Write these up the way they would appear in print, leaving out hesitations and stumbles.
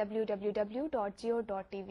www.jio.tv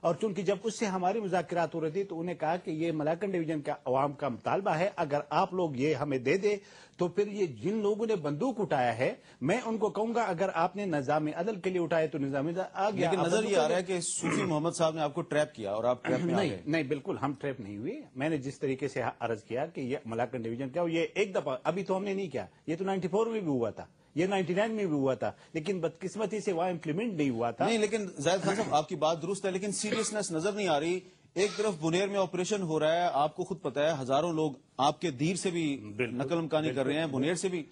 اور چونکہ جب اس سے ہماری مذاکرات ہو رہی تھی تو انہیں کہا کہ یہ ملاکنڈ ڈویژن کا عوام کا مطالبہ ہے، اگر آپ لوگ یہ ہمیں دے دے تو پھر یہ جن لوگوں نے بندوق اٹھایا ہے میں ان کو کہوں گا اگر آپ نے نظام عدل کے لیے اٹھایا تو نظام عدل آ گیا. لیکن نظر یہ آ رہا ہے کہ صوفی محمد صاحب نے آپ کو ٹریپ کیا اور آپ ٹریپ میں آ گئے. نہیں بالکل ہم ٹریپ نہیں ہوئے. میں نے جس طریقے سے عرض کیا کہ یہ ملاکنڈ ڈویژن کا یہ ایک دفعہ ابھی تو ہم نے نہیں کیا، یہ تو 94 میں بھی ہوا تھا، یہ 99 میں بھی ہوا تھا، لیکن بدقسمتی سے وہاں امپلیمنٹ نہیں ہوا تھا. نہیں لیکن زاہد خان صاحب آپ کی بات درست ہے، لیکن سیریسنس نظر نہیں آ رہی. ایک طرف بنیر میں آپریشن ہو رہا ہے، آپ کو خود پتا ہے ہزاروں لوگ آپ کے دیر سے بھی نقل مکانی کر رہے ہیں، بنیر سے بھی.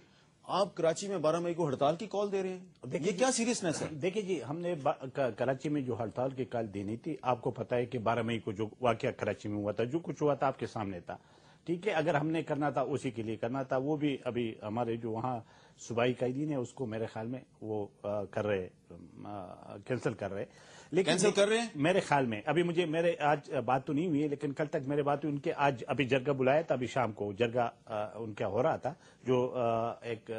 آپ کراچی میں 12 مئی کو ہڑتال کی کال دے رہے ہیں، یہ کیا سیریسنس ہے؟ دیکھیں جی، ہم نے کراچی میں جو ہڑتال کی کال دینی تھی، آپ کو پتا ہے کہ 12 مئی کو جو واقعہ کراچی میں ہوا تھا، جو کچھ ہوا تھا آپ کے سامنے تھا. ٹھیک ہے، اگر ہم نے کرنا تھا اسی کے لیے کرنا تھا. وہ بھی ابھی ہمارے جو وہاں صوبائی قائدین ہیں اس کو میرے خیال میں وہ کر رہے کینسل کر رہے. لیکن کینسل کر رہے ہیں میرے خیال میں. ابھی مجھے میرے آج بات تو نہیں ہوئی ہے لیکن کل تک میرے بات ہوئی ان کے. آج ابھی جرگہ بلایا تھا، ابھی شام کو جرگہ ان کا ہو رہا تھا جو ایک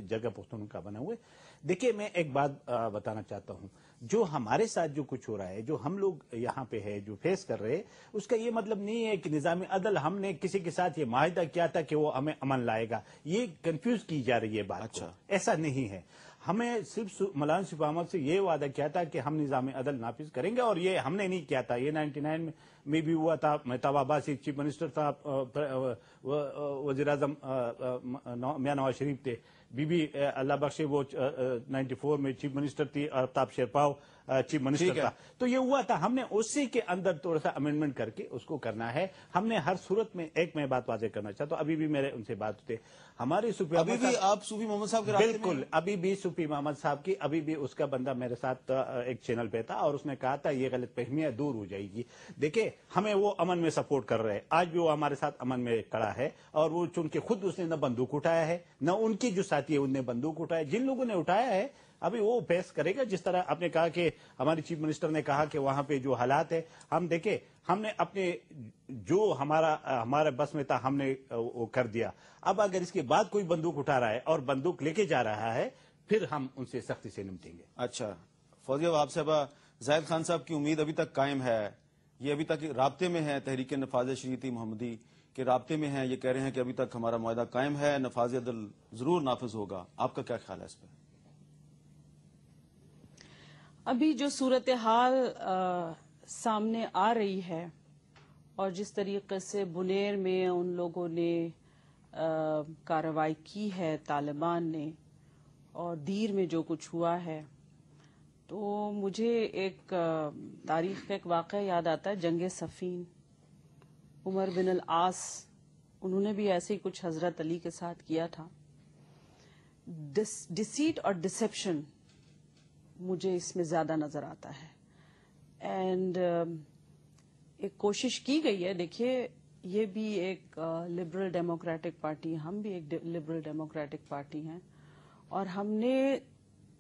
جرگہ پختون کا بنا ہوئے. دیکھیے میں ایک بات بتانا چاہتا ہوں، جو ہمارے ساتھ جو کچھ ہو رہا ہے، جو ہم لوگ یہاں پہ ہے جو فیس کر رہے، اس کا یہ مطلب نہیں ہے کہ نظام عدل ہم نے کسی کے ساتھ یہ معاہدہ کیا تھا کہ وہ ہمیں امن لائے گا. یہ کنفیوز کی جا رہی ہے بات. اچھا، ایسا نہیں ہے. ہمیں صرف مولانا صفی احمد سے یہ وعدہ کیا تھا کہ ہم نظام عدل نافذ کریں گے، اور یہ ہم نے نہیں کیا تھا. یہ 99 میں بھی ہوا تھا. مہتاب عباسی چیف منسٹر تھا، وزیر اعظم میاں نواز شریف تھے، بی بی اللہ بخشے وہ 94 میں چیف منسٹر تھی، آفتاب شیرپاؤ چیف منسٹر تھا. تو یہ ہوا تھا. ہم نے اسی کے اندر تھوڑا سا امینڈمنٹ کر کے اس کو کرنا ہے. ہم نے ہر صورت میں ایک میں بات واضح کرنا چاہتا ہوں، ابھی بھی میرے ان سے بات ہوتے ہمارے صوفی ابھی بھی آپ صوفی محمد صاحب کے راستے میں؟ بالکل، ابھی بھی صوفی محمد صاحب کی ابھی بھی اس کا بندہ میرے ساتھ ایک چینل پہ تھا اور اس نے کہا تھا یہ غلط فہمیاں دور ہو جائے گی. دیکھیں ہمیں وہ امن میں سپورٹ کر رہے ہیں، آج بھی وہ ہمارے ساتھ امن میں کھڑا ہے. اور وہ چونکہ خود اس نے نہ بندوق اٹھایا ہے نہ ان کی جو ساتھی ہے ان نے بندوق اٹھایا. جن لوگوں نے اٹھایا ہے ابھی وہ فیس کرے گا. جس طرح آپ نے کہا کہ ہمارے چیف منسٹر نے کہا کہ وہاں پہ جو حالات ہے، ہم دیکھیں ہم نے اپنے جو ہمارا بس میں تھا ہم نے وہ کر دیا. اب اگر اس کے بعد کوئی بندوق اٹھا رہا ہے اور بندوق لے کے جا رہا ہے پھر ہم ان سے سختی سے نمٹیں گے. اچھا فوزیہ وہاب صاحبہ، زاہد خان صاحب کی امید ابھی تک قائم ہے، یہ ابھی تک رابطے میں ہے تحریک نفاذ شریعتی محمدی کے رابطے میں ہیں، یہ کہہ رہے ہیں کہ ابھی تک ہمارا معاہدہ قائم ہے، نفاذ عدل ضرور نافذ ہوگا. آپ کا کیا خیال ہے اس پہ؟ ابھی جو صورتحال سامنے آ رہی ہے اور جس طریقے سے بنیر میں ان لوگوں نے کارروائی کی ہے طالبان نے، اور دیر میں جو کچھ ہوا ہے، تو مجھے ایک تاریخ کا ایک واقعہ یاد آتا ہے، جنگ صفین. عمر بن العاص انہوں نے بھی ایسے ہی کچھ حضرت علی کے ساتھ کیا تھا. ڈسیٹ اور ڈسیپشن مجھے اس میں زیادہ نظر آتا ہے. اینڈ ایک کوشش کی گئی ہے. دیکھیے یہ بھی ایک لبرل ڈیموکریٹک پارٹی، ہم بھی ایک لبرل ڈیموکریٹک پارٹی ہیں، اور ہم نے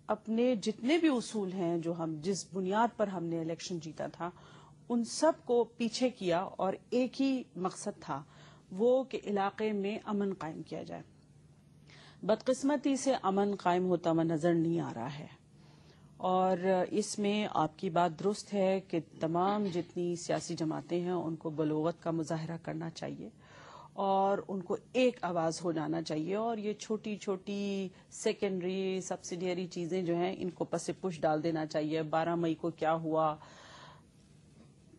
اپنے جتنے بھی اصول ہیں جو ہم جس بنیاد پر ہم نے الیکشن جیتا تھا ان سب کو پیچھے کیا، اور ایک ہی مقصد تھا وہ کہ علاقے میں امن قائم کیا جائے. بدقسمتی سے امن قائم ہوتا ہوا نظر نہیں آ رہا ہے، اور اس میں آپ کی بات درست ہے کہ تمام جتنی سیاسی جماعتیں ہیں ان کو بلوغت کا مظاہرہ کرنا چاہیے اور ان کو ایک آواز ہو جانا چاہیے، اور یہ چھوٹی چھوٹی سیکنڈری سبسیڈیری چیزیں جو ہیں ان کو پس پش ڈال دینا چاہیے. 12 مئی کو کیا ہوا،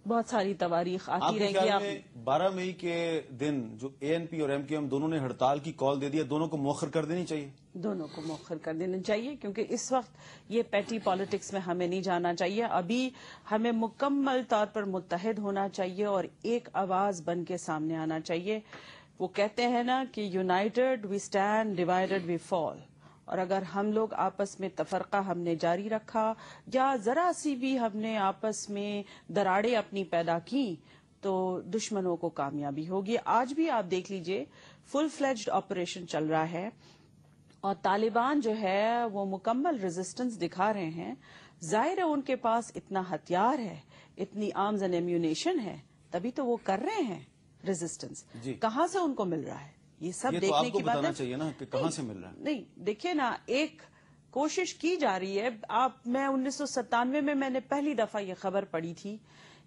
بہت ساری تواریخ آتی رہیں گی. 12 مئی کے دن جو اے این پی اور ایم کیو ایم دونوں نے ہڑتال کی کال دے دی ہے، دونوں کو مؤخر کر دینی چاہیے. دونوں کو مؤخر کر دینا چاہیے، کیونکہ اس وقت یہ پیٹی پالیٹکس میں ہمیں نہیں جانا چاہیے. ابھی ہمیں مکمل طور پر متحد ہونا چاہیے اور ایک آواز بن کے سامنے آنا چاہیے. وہ کہتے ہیں نا کہ یونائٹڈ وی اسٹینڈ، ڈیوائیڈڈ وی فال. اور اگر ہم لوگ آپس میں تفرقہ ہم نے جاری رکھا یا ذرا سی بھی ہم نے آپس میں دراڑیں اپنی پیدا کی تو دشمنوں کو کامیابی ہوگی. آج بھی آپ دیکھ لیجئے فل فلیجڈ آپریشن چل رہا ہے اور طالبان جو ہے وہ مکمل ریزسٹنس دکھا رہے ہیں. ظاہر ہے ان کے پاس اتنا ہتھیار ہے، اتنی آرمز اینڈ ایمیونیشن ہے، تبھی تو وہ کر رہے ہیں ریزسٹنس. کہاں سے ان کو مل رہا ہے یہ سب دیکھنے کی بات ہے. چاہیے نا کہ کہاں سے مل رہا ہے. نہیں دیکھیے نا، ایک کوشش کی جا رہی ہے. میں 1997 میں میں نے پہلی دفعہ یہ خبر پڑھی تھی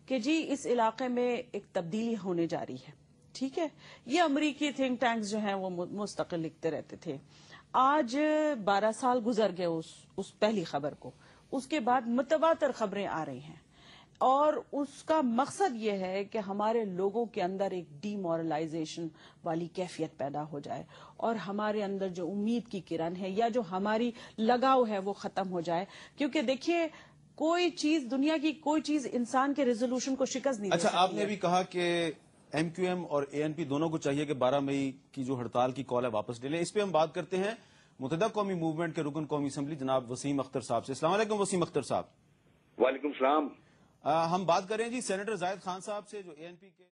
کہ جی اس علاقے میں ایک تبدیلی ہونے جا رہی ہے. ٹھیک ہے, یہ امریکی تھنک ٹینکس جو ہیں وہ مستقل لکھتے رہتے تھے. آج 12 سال گزر گئے اس پہلی خبر کو. اس کے بعد متواتر خبریں آ رہی ہیں اور اس کا مقصد یہ ہے کہ ہمارے لوگوں کے اندر ایک ڈی مورلائزیشن والی کیفیت پیدا ہو جائے اور ہمارے اندر جو امید کی کرن ہے یا جو ہماری لگاؤ ہے وہ ختم ہو جائے. کیونکہ دیکھیے کوئی چیز, دنیا کی کوئی چیز انسان کے ریزولوشن کو شکست نہیں دے سکتی. اچھا, آپ نے بھی کہا کہ ایم کیو ایم اور اے این پی دونوں کو چاہیے کہ 12 مئی کی جو ہڑتال کی کال ہے واپس لے لیں. اس پہ ہم بات کرتے ہیں متحدہ قومی موومنٹ کے رکن قومی اسمبلی جناب وسیم اختر صاحب سے. السلام علیکم وسیم اختر صاحب. وعلیکم السلام. ہم بات کریں جی سینیٹر زاہد خان صاحب سے جو اے این پی کے